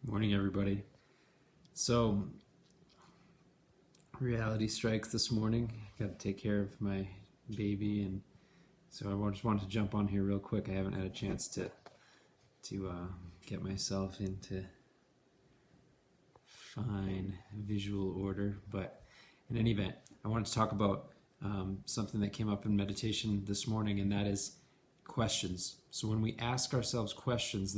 Morning, everybody. So, reality strikes this morning. Got to take care of my baby, and so I just wanted to jump on here real quick. I haven't had a chance to get myself into fine visual order, but in any event, I wanted to talk about something that came up in meditation this morning, and that is questions. So when we ask ourselves questions,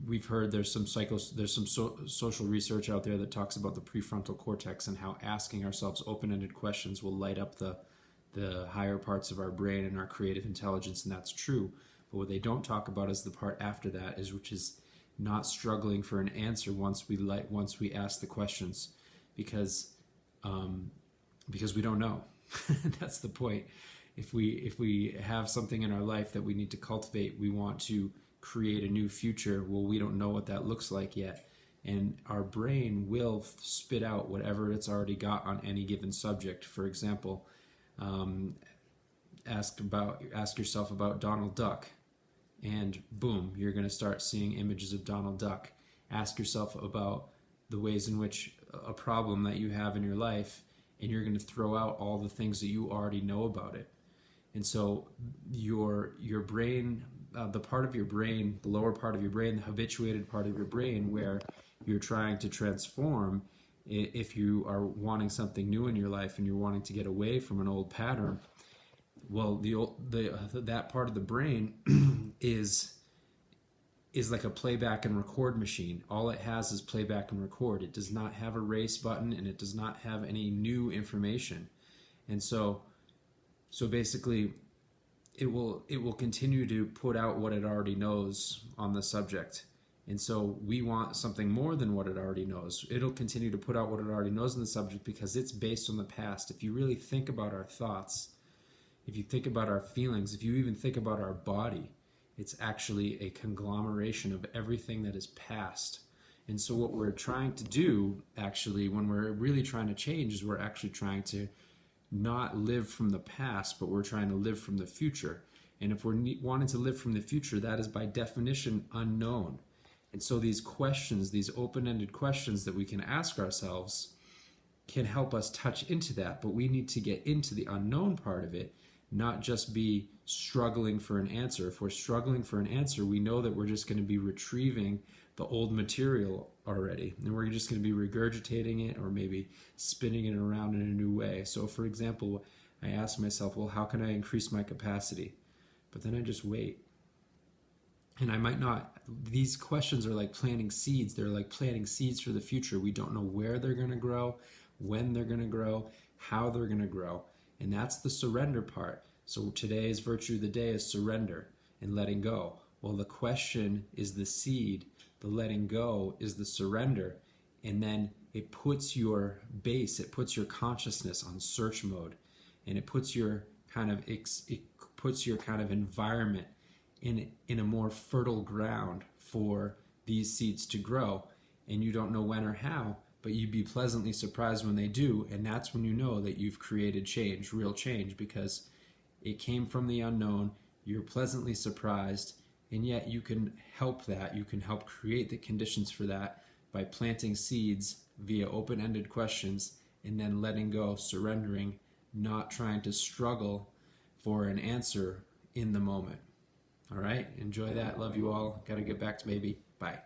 we've heard there's some social research out there that talks about the prefrontal cortex and how asking ourselves open-ended questions will light up the higher parts of our brain and our creative intelligence, and that's true. But what they don't talk about is the part after that, which is not struggling for an answer once we ask the questions, because we don't know. That's the point. If we have something in our life that we need to cultivate, we want to create a new future. Well, we don't know what that looks like yet, and our brain will spit out whatever it's already got on any given subject. For example, ask yourself about Donald Duck, and boom, you're going to start seeing images of Donald Duck. Ask yourself about the ways in which a problem that you have in your life, and you're going to throw out all the things that you already know about it. And so your brain, the part of your brain, the lower part of your brain, the habituated part of your brain where you're trying to transform, if you are wanting something new in your life and you're wanting to get away from an old pattern, well, that part of the brain is like a playback and record machine. All it has is playback and record. It does not have a erase button, and it does not have any new information. And so basically, it will continue to put out what it already knows on the subject. And so we want something more than what it already knows. It'll continue to put out what it already knows on the subject because it's based on the past. If you really think about our thoughts, if you think about our feelings, if you even think about our body, it's actually a conglomeration of everything that is past. And so what we're trying to do, actually, when we're really trying to change, is we're actually trying to not live from the past, but we're trying to live from the future. And if we're wanting to live from the future, that is by definition unknown. And so these questions, these open-ended questions that we can ask ourselves, can help us touch into that. But we need to get into the unknown part of it, not just be struggling for an answer. If we're struggling for an answer, we know that we're just going to be retrieving the old material already, and we're just going to be regurgitating it or maybe spinning it around in a new way. So for example, I ask myself, well, how can I increase my capacity? But then I just wait. And I might not, these questions are like planting seeds. They're like planting seeds for the future. We don't know where they're going to grow, when they're going to grow, how they're going to grow. And that's the surrender part. So today's virtue of the day is surrender and letting go. Well, the question is the seed. The letting go is the surrender. And then it puts your base, it puts your consciousness on search mode. And it puts your kind of environment in a more fertile ground for these seeds to grow. And you don't know when or how, but you'd be pleasantly surprised when they do. And that's when you know that you've created change, real change, because it came from the unknown. You're pleasantly surprised, and yet you can help that. You can help create the conditions for that by planting seeds via open-ended questions and then letting go, surrendering, not trying to struggle for an answer in the moment. All right? Enjoy that. Love you all. Got to get back to baby. Bye.